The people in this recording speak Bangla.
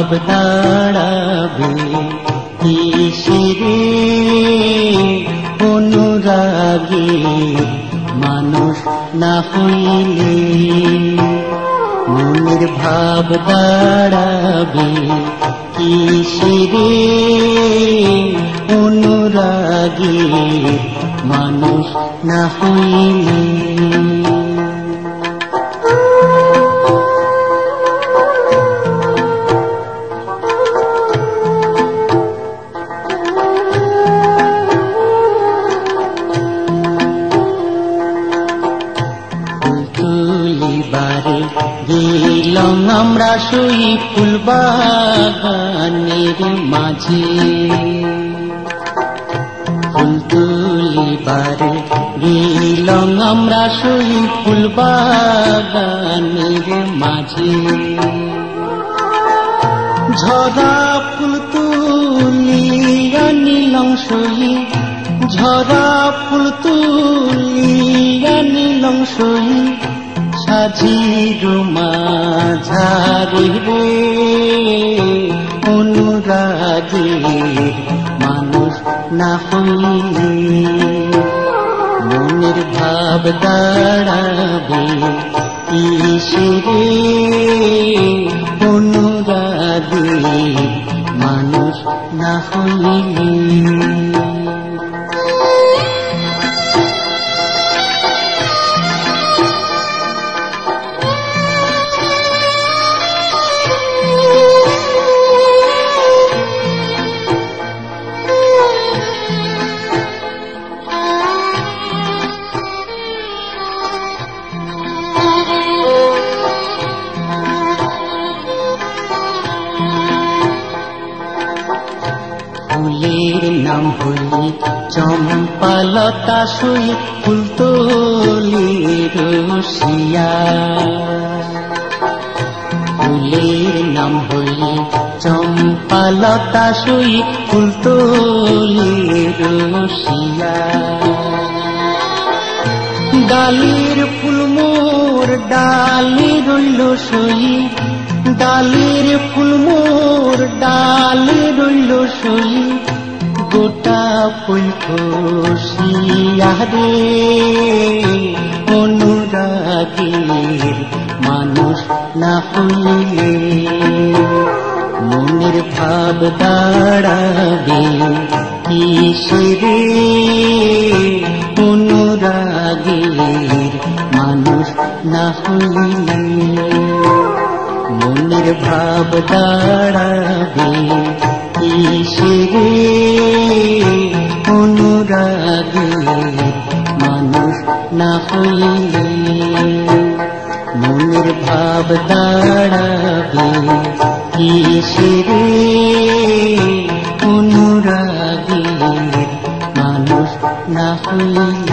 ভাব দাঁড়াবে কিসেরে অনুরাগী মানুষ না হইলে মনের ভাব দাঁড়াবে কিসেরে অনুরাগী মানুষ না হইলে গেলাম আমরা সই ফুল বাগানের মাঝে ফুল তুলিবারে গেলাম আমরা সই ফুল বাগানের মাঝে ঝরা ফুল তুলিয়া নিলাম সই ঝরা ফুল তুলিয়া নিলাম সই সাজির মাঝারে অনুরাগীর মানুষ না হইলে মনের ভাব দাঁড়াবে কিসেরে অনুরাগীর মানুষ না হইলে ফুলের নাম হই চম্পালতা সই ফুল তোলি রসিয়া ফুলের নাম হই চম্পালতা সই ফুল তোলি রসিয়া ডালির ফুল মোর ডালি রইল সই ডালির ফুল মোর ডালি রইল সই গোটা ফুল খুশিয়া রে অনুরাগীর মানুষ না হইলে মনের ভাব দাঁড়াবে কিসেরে অনুরাগীর মানুষ না হইলে মনের ভাব দাঁড়াবে কিসেরে অনুরাগীর মানুষ না হইলে মনের ভাব দাঁড়াবে কিসেরে অনুরাগীর মানুষ না হইলে